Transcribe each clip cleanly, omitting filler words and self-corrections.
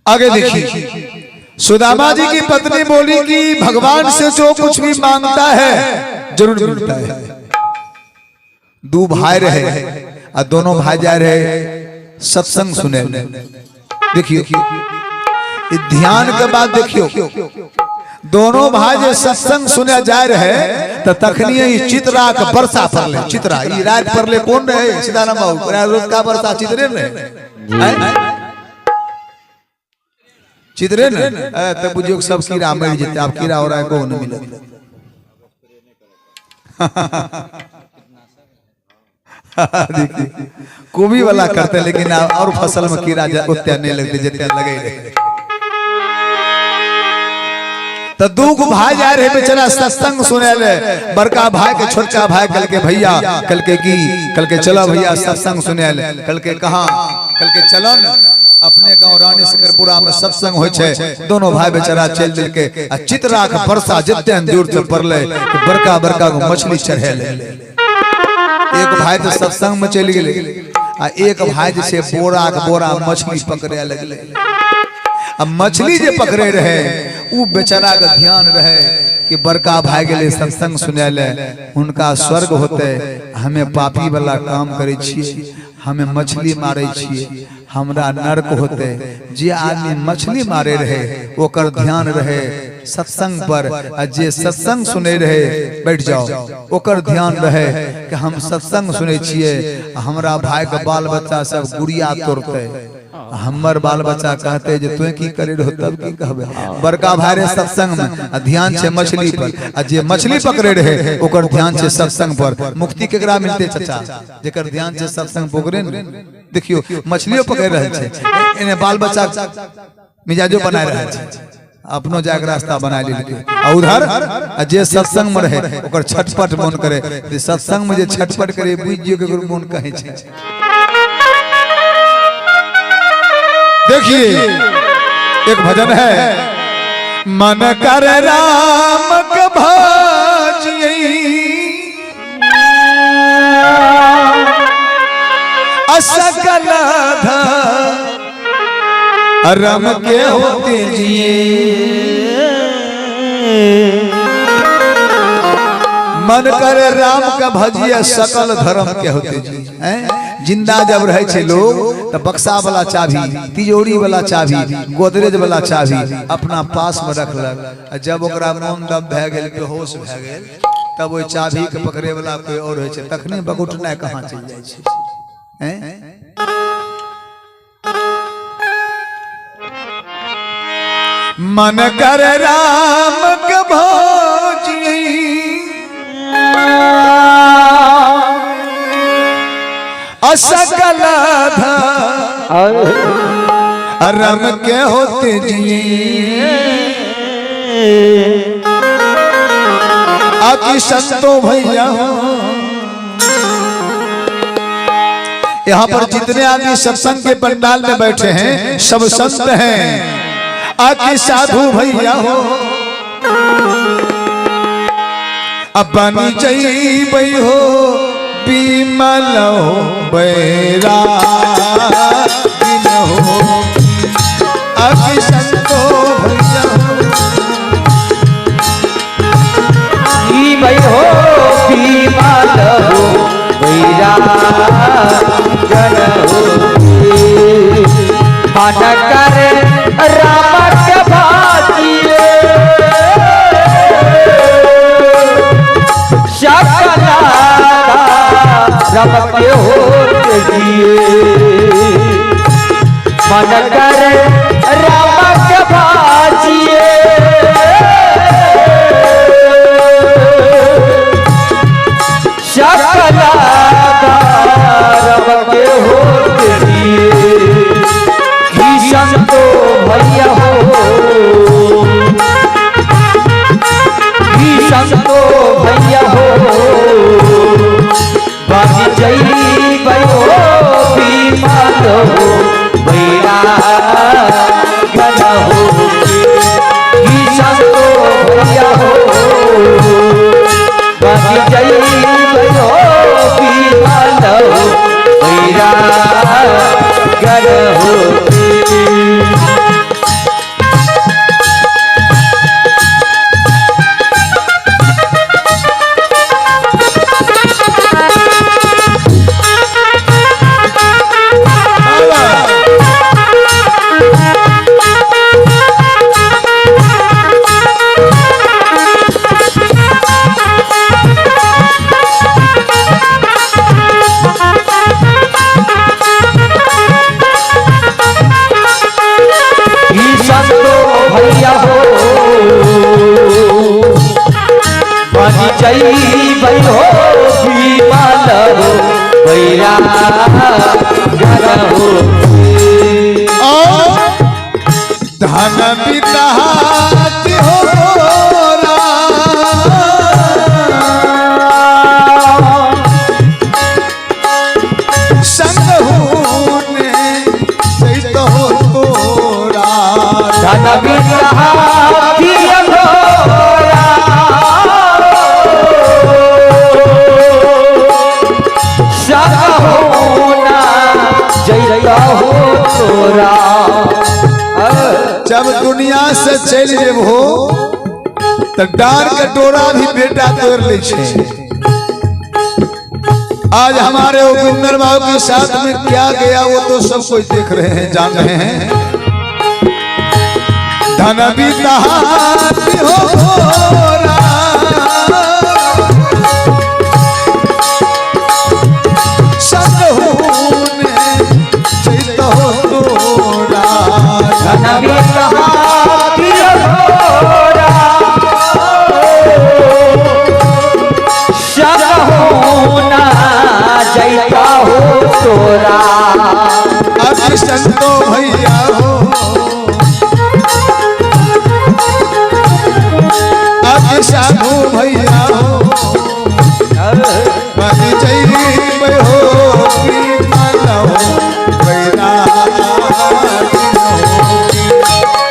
आगे देखिए, सुदामा जी की पत्नी बोली कि भगवान से जो कुछ भी मांगता है जरूर मिलता है। दो भाई रहे और दोनों भाई जा रहे सत्संग सुने। देखियो ध्यान के बाद देखियो, दोनों भाई जो सत्संग सुने जा रहे तो तखनी चित्रा का वर्षा पर ले। चित्रा ये रात पर ले कौन रहे? सीताराम बाबू रोज का वर्षा चित्रे रहे चित्रे न तब बुझियो सब कीड़ा मर जेते। आप कीड़ा हो रहा है को नहीं मिले। देखिए कोबी वाला करते लेकिन और फसल में कीड़ा उतना नहीं लगते जितने लगे रहे। तो दू भाई जा रहे बेचारा सत्संग सुने ले। बड़का भाई के छोटका भाई कल के भैया कल के चलो भैया सत्संग सुने ले। कल के कहा कल के चलो न अपने गांव रानी सकरपुरा में सत्संग होय छे। दोनों भाई बेचारा चल दिल के चित्रा के वर्षा जितने दूर से पड़ले बड़का बड़का मछली चढ़े ले। एक भाई तो सत्संग में चल गए आ एक भाई जैसे बोरा के बोरा मछली पकड़े लगले। अब मछली जे पकड़े रहे उ बेचारा का ध्यान रहे कि बड़का भाई के सत्संग सुने ले उनका स्वर्ग होते। हमें पापी वाला काम करे छिए, हमें मछली मारे छिए, हमरा नरक होते। जे आदमी मछली मारे रहे ओकर ध्यान रहे सत्संग पर। जे सत्संग सुने रहे बैठ जाओ ओकर ध्यान रहे कि हम सत्संग सुने छिए, हमरा भाई के बाल बच्चा सब गुड़िया तोड़ते। हमर बाल बच्चा कहते जे तू की करे रहो तब की कहबे। बड़का भाई रे सत्संग में ध्यान से मछली पर आ जे मछली पकड़े रहे ओकर ध्यान से सत्संग पर। मुक्ति केकरा मिलते चाचा? जेकर ध्यान से सत्संग पकड़े न। देखियो मछलियों पकड़ रहे छे इने बाल बच्चा मिजाजो बनाए रहे छे, अपनो जाग रास्ता बना लेलके। आ उधर जे सत्संग में रहे ओकर छटपट मन करे। सत्संग में जे छटपट करे बुझियो के मन कहे छे। देखिए एक भजन है, मन कर राम के भजिए असकल धर्म के होते जिए। मन करे राम का भजिए सकल धर्म के होते जिए। जिंदा जब रहे छे लोग तो बक्सा वाला चाबी, तिजोरी वाला चाबी, गोदरेज वाला चाबी अपना पास में रखलक। जब ओकरा मन दब भए गेल, बेहोश भए गेल, तब वो चाबी के पकड़े वाला कोई और होय छे। तखने बगुटना कहाँ चल जाय छे। मन कर राम के भजिए असकल धर्म के होते जिए। आकी संतो भैया यहाँ पर जितने आदमी सत्संग के पंडाल में बैठे हैं सब संत हैं। आकी साधु भैया हो अब बनी जई हो बिमल हो बैरा हो। अभी संतो भैया हो बिमल हो बैरा हो। मन करे राम के भाजिए सकला रब के होते जिए। मन करे राम के भाजिए सकला रब के होते जिए। की संतो भैया हो, की संतो भैया हो बाजी जई भयो बिमल हो बैरा हो। की संतो भैया हो बाजी जई भयो बिमल हो बैरा हो। जई भयो विमल हो भैया गन हो धन बिताती हो संग होने जैत हो तोरा धन बिताती तोरा जब दुनिया से चल जेबहो तो डार के डोरा भी बेटा तोड़ ले छे। आज हमारे उपिंदर बाबू के साथ में क्या गया वो तो सब कोई देख रहे हैं, जान रहे हैं। धन भी कहाती हो भोरा संग होने जैत हो तोरा धन भी कहाती हो भोरा संग होना जैत हो तोरा अभी संतो भैया हो अभी साधु भैया हो अभी जय हो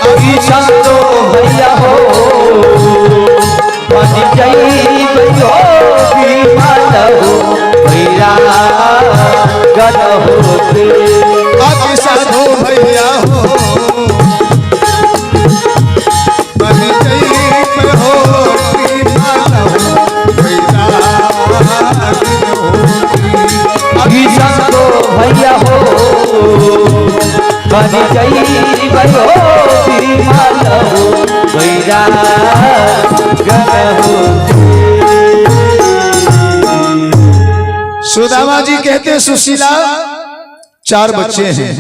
अभी संतो भैया हो अभी जय भयो विमल हो भैया गन होते अभी साधु भैया हो अभी जय हो अभी संतो भैया हो बन जई भयो विमल हो भैया गन होते। सुदामा जी कहते हैं सुशीला 4 बच्चे हैं,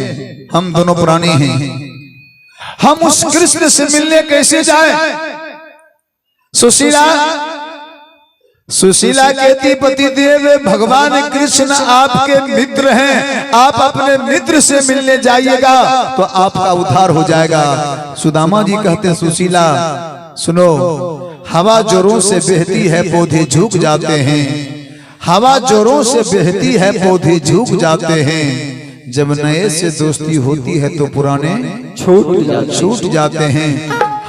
हम दोनों पुराने हैं, हम उस कृष्ण से मिलने कैसे जाए। सुशीला कहती पति देव भगवान कृष्ण आपके मित्र हैं, आप अपने मित्र से मिलने जाइएगा तो आपका उद्धार हो जाएगा। सुदामा जी कहते हैं सुशीला सुनो, हवा जोरों से बहती है पौधे झुक जाते हैं, हवा जोरों से बहती है पौधे झुक जाते हैं, जब नए से दोस्ती होती है तो पुराने छूट जाते हैं।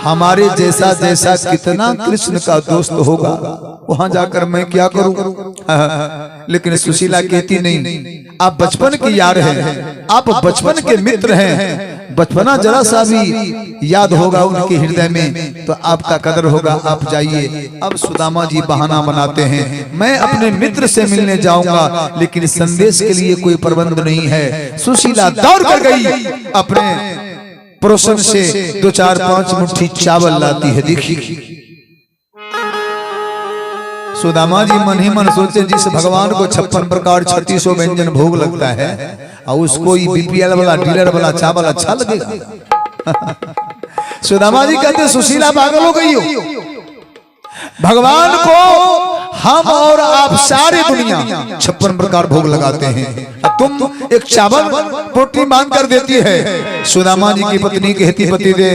हमारे जैसा जैसा कितना कृष्ण का दोस्त होगा वहां जाकर मैं क्या करूं। लेकिन सुशीला कहती नहीं, आप बचपन की यार हैं, आप बचपन के मित्र हैं, बचपना जरा सा भी याद होगा उनके हृदय में तो आपका कदर होगा, आप जाइए। अब सुदामा जी बहाना बनाते हैं, मैं अपने मित्र से मिलने जाऊंगा लेकिन संदेश के लिए कोई प्रबंध नहीं है। सुशीला दौड़ कर गई, अपने पड़ोसन से 2-4-5 मुट्ठी चावल लाती है। देखिए सुदामा जी मन ही मन सोचे, जिस भगवान को 56 प्रकार 3600 व्यंजन भोग लगता है और उसको बीपीएल वाला डीलर वाला चावल अच्छा लगेगा। सुदामा जी कहते सुशीला पागल हो गई हो, भगवान को हम और आप सारी दुनिया 56 प्रकार भोग लगाते हैं, तुम एक चावल रोटी मांग कर देती है। सुदामा जी की पत्नी कहती पति दे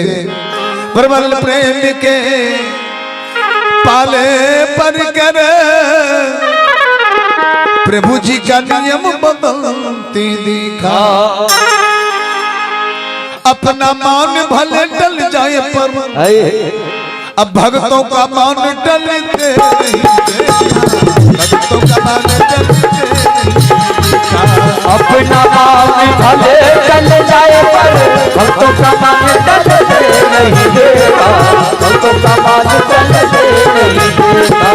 प्रबल प्रेम के पाले पर कर प्रभु जी का नियम बदलती दिखा, अपना मान भले टल जाए पर अब भक्तों का मान टलते नहीं, भक्तों का मान टलते अपना मान भले टल जाए पर भक्तों का मान टलते नहीं देगा, भक्तों का मान टलते नहीं देगा।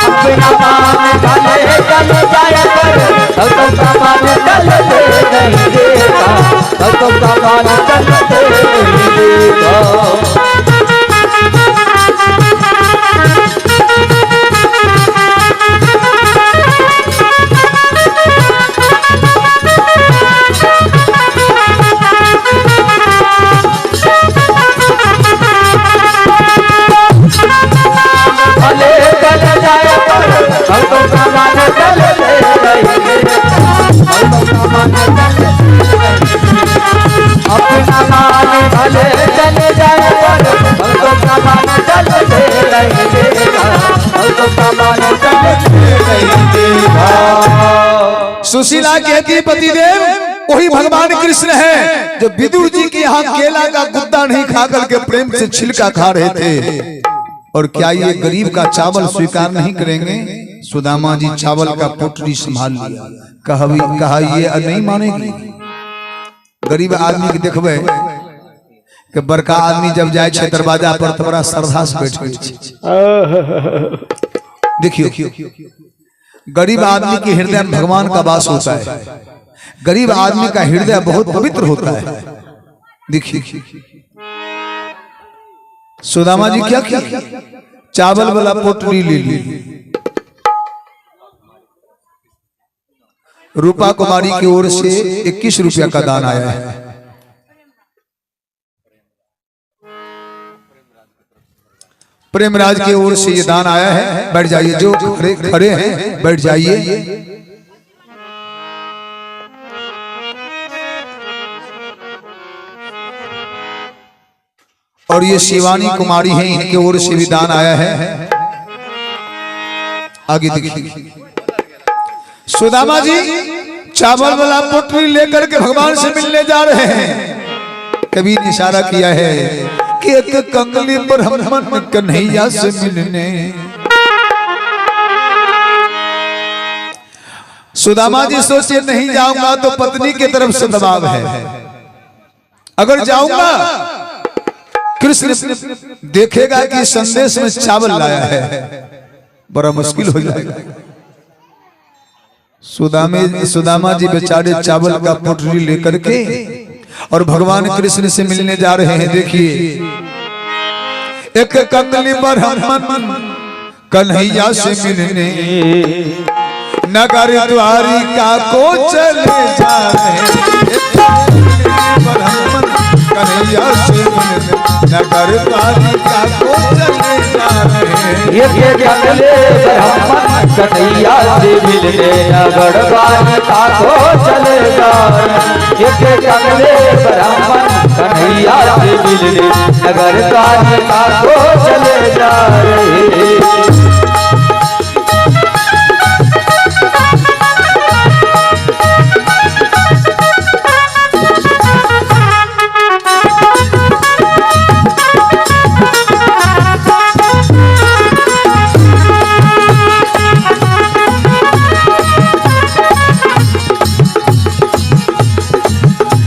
अपना मान भले टल जाए पर भक्तों का मान टलते नहीं देगा, भक्तों का मान टलते नहीं देगा। भले टल जाए पर अपना मान भले चल जाए पर भक्तों का मान चलते नहीं देगा, भक्तों का मान चलते नहीं देगा। सुशीला कहती पतिदेव वही भगवान कृष्ण है जो विदुर जी के यहाँ केला का गुद्दा नहीं खा करके प्रेम से छिलका खा रहे थे। और क्या ये गरीब का चावल स्वीकार नहीं करेंगे? सुदामा जी चावल का पोटली संभाल लिया, कहा ये नहीं मानेगी। गरीब आदमी के देखबे कि बड़का आदमी जब जाए छे दरवाजा पर तो बड़ा श्रद्धा से बैठ गई। देखियो गरीब आदमी के हृदय में भगवान का वास होता है। गरीब आदमी का हृदय बहुत पवित्र होता है। देखिए सुदामा जी क्या किया, चावल वाला पोटली ले ली। रूपा कुमारी की ओर से 21 रुपया का दान आया है। प्रेमराज की ओर से ये दान आया है। बैठ जाइए, जो खड़े हैं बैठ जाइए। और ये शिवानी कुमारी है, इनकी ओर से भी दान आया है। आगे देखिए सुदामा जी चावल वाला पोटली लेकर के भगवान से मिलने जा रहे हैं। कभी इशारा किया है कि एक कंगली पर हम कन्हैया से मिलने। सुदामा जी सोचे नहीं जाऊंगा तो पत्नी की तरफ से दबाव है, अगर जाऊंगा कृष्ण देखेगा कि संदेश में चावल लाया है, बड़ा मुश्किल हो जाएगा। सुदामा जी बेचारे चावल का पोटली लेकर के और भगवान कृष्ण से मिलने जा रहे हैं। देखिए एक कंगली पर हम कन्हैया से मिलने नगर द्वारिका को चले जा रहे हैं। कन्हैया से मिलने नगर द्वारिका को चले जा रहे हैं। ये जंगले ब्राह्मण कन्हैया से मिलने नगर द्वारिका को चले जा रहे हैं। ये जंगले ब्राह्मण कन्हैया से मिलने नगर द्वारिका को चले जा रहे हैं।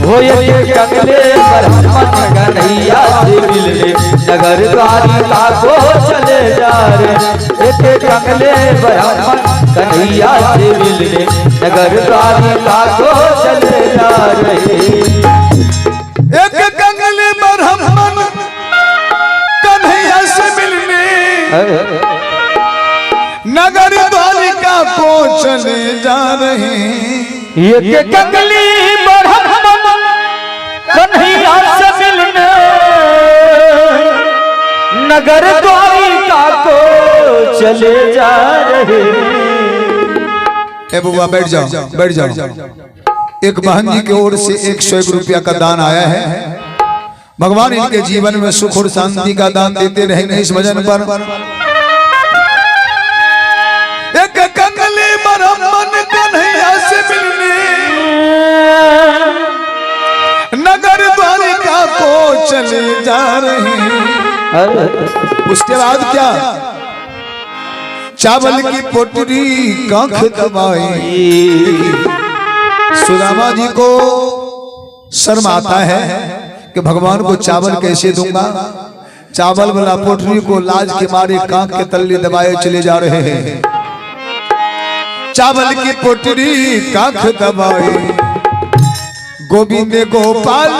हो ये जंगले ब्राह्मण कन्हैया से मिलने नगर द्वारिका को चले जा रहे। एक जंगले ब्राह्मण कन्हैया से मिलने नगर द्वारिका को चले जा रहे। एक कंगले ब्राह्मण कन्हैया से मिलने नगर द्वारिका को चले जा रहे हैं। ये कंगली ब्राह्मण कन्हैया से मिलने नगर द्वारिका को चले जा रहे हैं। ए बुआ बैठ जाओ, बैठ जाओ। एक बहन जी की ओर से 101 रुपया का दान आया है। भगवान इनके जीवन में सुख और शांति का दान देते रहेंगे इस भजन पर। एक कंगले ब्राह्मण कन्हैया से मिलने नगर द्वारिका को चले जा रहे हैं। उसके बाद क्या, चावल की पोटली कांख दबाई। सुदामा जी को शर्म आता है कि भगवान को चावल कैसे दूंगा। चावल वाला पोटली को लाज के मारे कांख के तल्ले दबाए चले जा रहे हैं। चावल की पोटली कांख दबाई, गोविंद गोपाल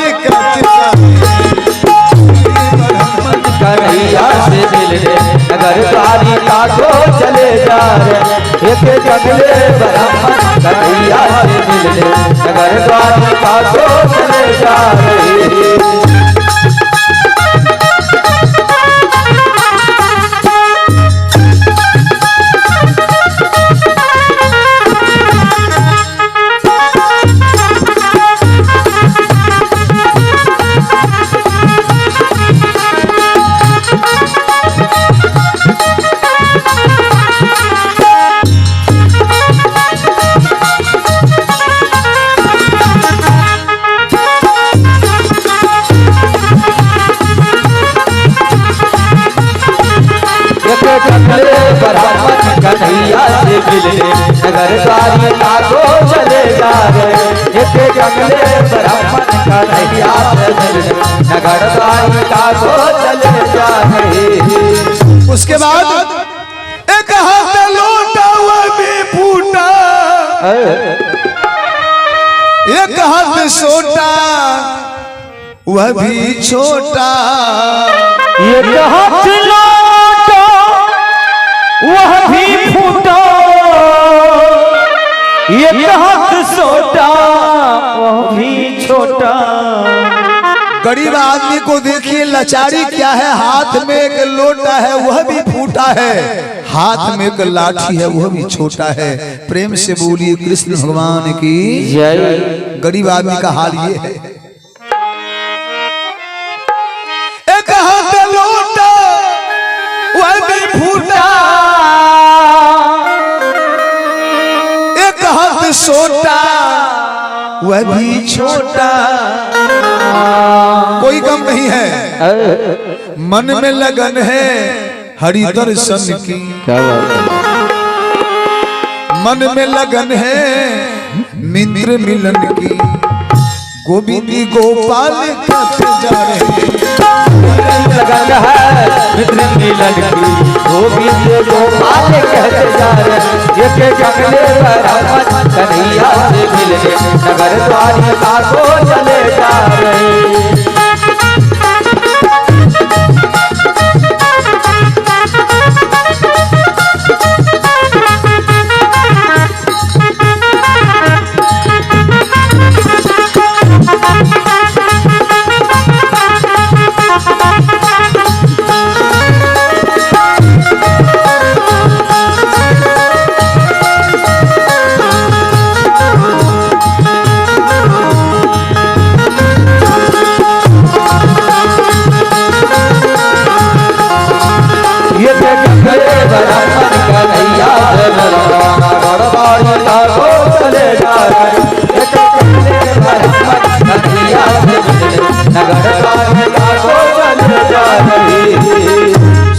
कन्हैया से मिलने नगर द्वारिका को चले जा रहे। एक जंगले ब्राह्मण कन्हैया से मिलने नगर द्वारिका को चले जा रहे। से मिलने नगर द्वारिका को चले जा रहे। एक जंगले ब्राह्मण कन्हैया से मिलने नगर द्वारिका को चले जा रहे। उसके बाद एक हाथ लोटा हुआ भी फूटा, एक हाथ सोटा वह भी छोटा, एक हाथ लोटा वह भी फूटा, एक हाथ सोटा वह भी छोटा। गरीब आदमी को देखिए लाचारी क्या है, हाथ में एक लोटा है वह भी फूटा है, हाथ में एक लाठी है वह भी छोटा है। प्रेम से बोलिए कृष्ण भगवान की जय। गरीब आदमी का हाल ये है। एक हाथ लोटा वह भी फूटा, एक हाथ सोटा वह भी छोटा, कोई गम नहीं है, मन में लगन है हरि दर्शन की, मन में लगन है मित्र मिलन की, गोविंदी गोपाल कथ जा रहे लगन है मित्र मिलन की, गोविंद गोपाल कहते जा रहे। एक जंगले ब्राह्मण कन्हैया से मिलने नगर द्वारिका को चले जा रहे।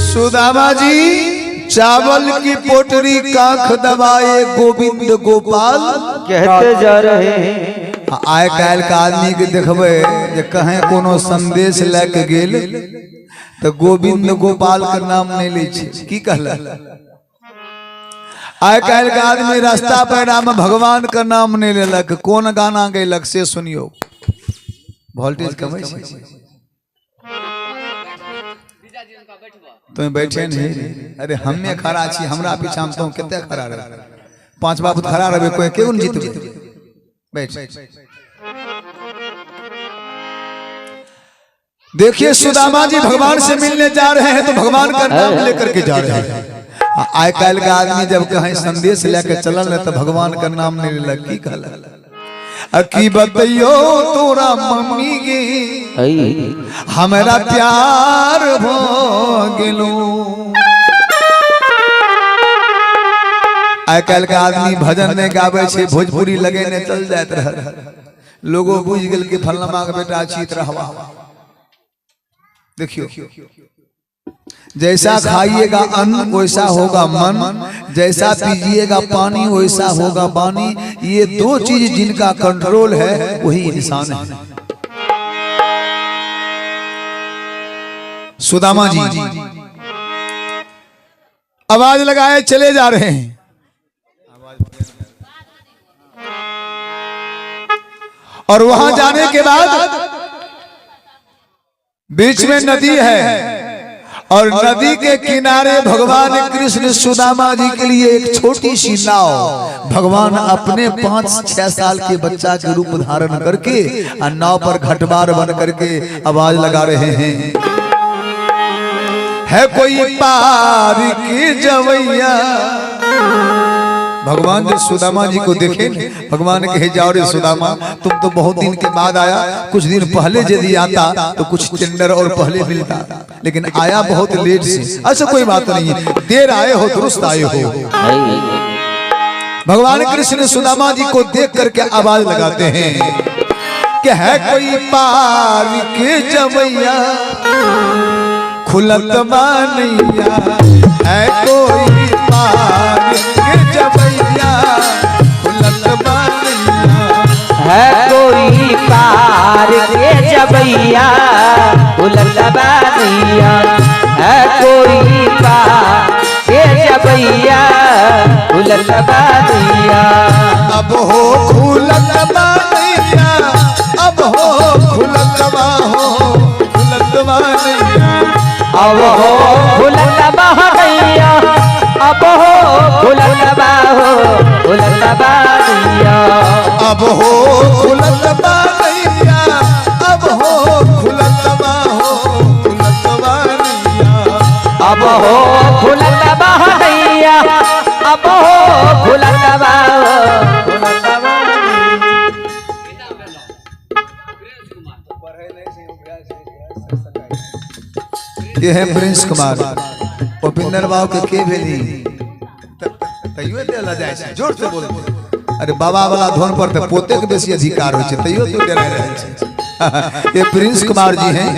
सुदामा जी चावल की पोटरी काख दबाए गोविंद गोपाल कहते जा रहे हैं। आय काल का आदमी के देखबे जे कहीं कोनो संदेश लेके गेल तो गोविंद गोपाल का नाम नहीं ले छे, की कहला। आय काल का आदमी रास्ता पैरा में भगवान का नाम नहीं लेलक, कौन गाना गेलक से सुनियो। वोल्टेज कम है तो बैठे नहीं, अरे हमें खड़ा छी, हमरा पीछा हम तो कितने खड़ा रहे, पांच बाबू खड़ा रहे, कोई क्यों जीत बैठ। देखिए सुदामा जी भगवान से मिलने जा रहे हैं तो भगवान का नाम लेकर के जा रहे हैं। आय काल का आदमी जब कहीं संदेश लेकर चलल तो भगवान का नाम नहीं लेलक, की कहला। अकी बतइयो तोरा मम्मी गे हमारा प्यार हो गेलो। आय काल का आदमी भजन नहीं गावे छे, भोजपुरी लगे ने चल जात रह, लोगो बुझ गेल के फलनमा के बेटा चीत रहवा। देखियो जैसा खाइएगा अन्न वैसा होगा मन, जैसा पीजिएगा पानी वैसा होगा वाणी। ये दो चीज जिनका कंट्रोल है वही इंसान है। सुदामा जी आवाज लगाए चले जा रहे हैं। और वहां जाने के बाद बीच में नदी है और नदी के किनारे भगवान कृष्ण सुदामा जी के लिए एक छोटी सी नाव, भगवान अपने 5-6 साल के बच्चा के रूप धारण करके नाव पर घटबार बन करके आवाज लगा रहे हैं। है कोई पार की जवैया। भगवान जो सुदामा जी को देखे, भगवान कहे जाओ रे सुदामा, तुम तो बहुत दिन के बाद आया, कुछ दिन पहले यदि आता तो कुछ टेंडर और पहले मिलता, लेकिन आया बहुत लेट से। ऐसा कोई बात नहीं है, देर आए हो दुरुस्त आए हो। भगवान कृष्ण सुदामा जी को देख करके आवाज लगाते हैं कि है कोई पार के जवैया, खुलत मानिया, है कोई पार के जवैया। जबैया उलट बानिया है कोई पार ये जबैया उलट बानिया अब हो खुलत बानिया अब हो खुलत बाहो खुलत बानिया अब हो खुलत बानिया अब हो खुलत बाहो खुलत बानिया अब हो खुलत बानिया अब हो खुलत बाहो खुलत बानिया अब हो खुलत बानिया अब हो खुलत बाहो खुलत ये है प्रिंस कुमार उपिंदर बाबू के भेली तैयो देला जाय छै जोर से बोल अरे बाबा वाला धोन पर तो पोते के बेसी अधिकार हो छै तैयो तो डरा रहे छै ये प्रिंस कुमार जी हैं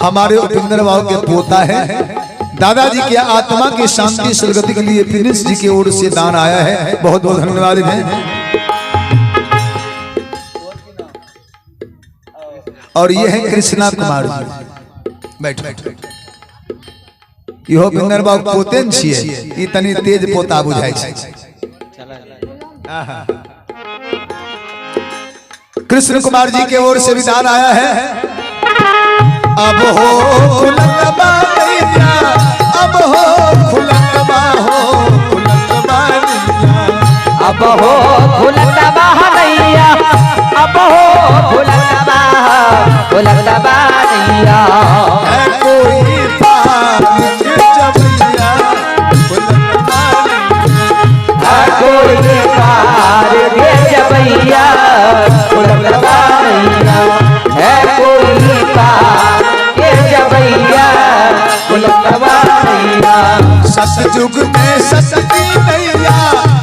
हमारे उपिंदर बाबू के पोता है दादाजी की आत्मा की शांति सदगति के लिए प्रिंस जी की ओर से दान आया है बहुत बहुत धन्यवाद है और ये है कृष्णा कुमार जी बैठ इहो पिंदर बाबू पोतेन छिए ई तनी तेज पोता बुझाय छै कृष्ण कुमार जी के ओर से विदान आया है अब हो खुलत बानिया अब हो खुलत बाहो खुलत बानिया अब हो खुलत बानिया अब हो खुलत बाहो खुलत बानिया है कोई पार के जबैया खुलत बानिया है कोई पार के जबैया खुलत बानिया है कोई पार के जबैया खुलत बानिया सतयुग में सतकी नैया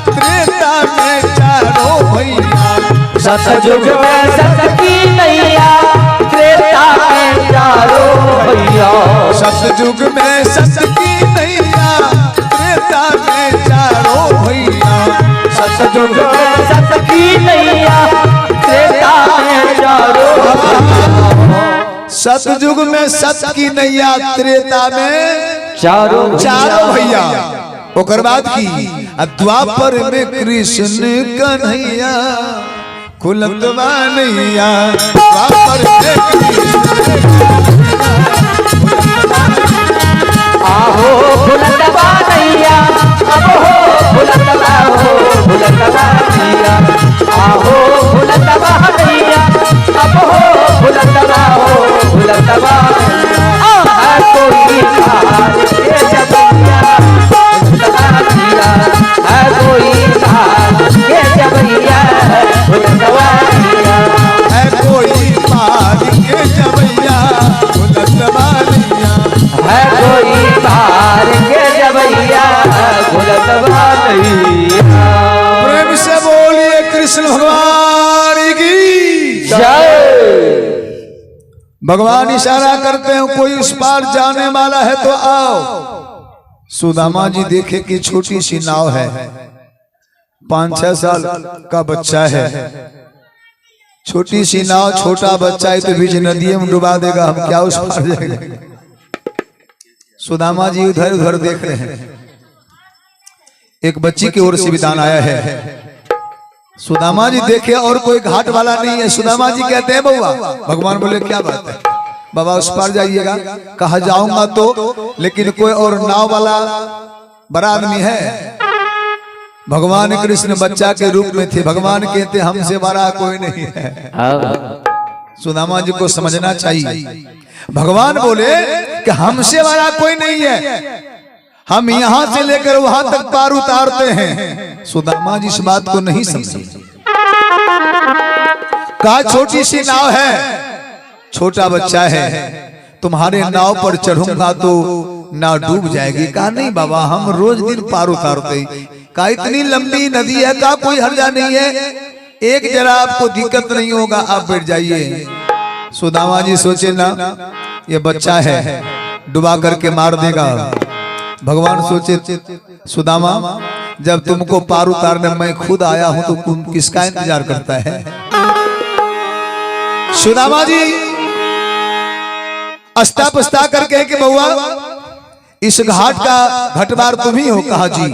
त्रेता में चारों भैया सतयुग में सतकी नैया त्रेता में चारों भैया सतयुग में सतकी नैया त्रेता में चारों भैया सतयुग में सतकी नैया त्रेता में चारों सतयुग में सत की नैया त्रेता में चारों भैया ओकर बाद की द्वापर में कृष्ण कन्हैया खुलत बानिया द्वापर में आहो खुलत बानिया अब हो खुलत बाहो खुलत बानिया आहो खुलत बानिया अब हो खुलत बाहो खुलत बानिया कोई पार के जबैया खुलत बानिया है कोई पार के जबैया खुलत बानिया है कोई पार के जबैया खुलत बानिया है कोई पार के जबैया खुलत बानिया प्रेम से बोलिए कृष्ण भगवान की जय। भगवान इशारा करते हैं कोई उस पार जाने वाला है तो आओ सुदामा जी देखे कि छोटी सी नाव है 5-6 साल का बच्चा है छोटी सी नाव छोटा बच्चा है तो बीच नदी में डुबा देगा हम क्या उस पार जाएंगे सुदामा जी उधर उधर देख रहे हैं एक बच्ची की ओर से विदान आया है सुदामा जी देखे और कोई घाट वाला नहीं है सुदामा जी कहते हैं बउआ भगवान बोले क्या बात है बाबा उस पार जाइएगा कहा जाऊंगा तो लेकिन कोई और नाव वाला बड़ा आदमी है भगवान कृष्ण बच्चा के रूप में थे भगवान कहते हमसे बड़ा कोई नहीं है सुदामा जी को समझना चाहिए भगवान बोले कि हमसे बड़ा कोई नहीं है हम यहां से लेकर वहां तक पार उतारते हैं सुदामा जी इस बात को नहीं समझे कहा छोटी सी नाव है छोटा बच्चा है तुम्हारे नाव पर चढ़ूंगा तो नाव डूब जाएगी कहा नहीं बाबा हम रोज दिन पार उतारते कहा इतनी लंबी नदी है का कोई हर्जा नहीं है एक जरा आपको दिक्कत नहीं होगा आप बैठ जाइए सुदामा जी सोचे ना ये बच्चा है डुबा करके मार देगा भगवान सोचे सुदामा जब तुमको पार उतारने मैं खुद आया हूं तो तुम किसका इंतजार करता है सुदामा जी अस्ता पस्ता करके कि बउआ इस घाट का घटवार तुम ही हो। कहा जी,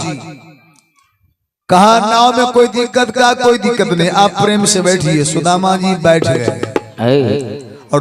कहा नाव में कोई दिक्कत का कोई दिक्कत नहीं, आप प्रेम से बैठिए। सुदामा जी बैठ गए।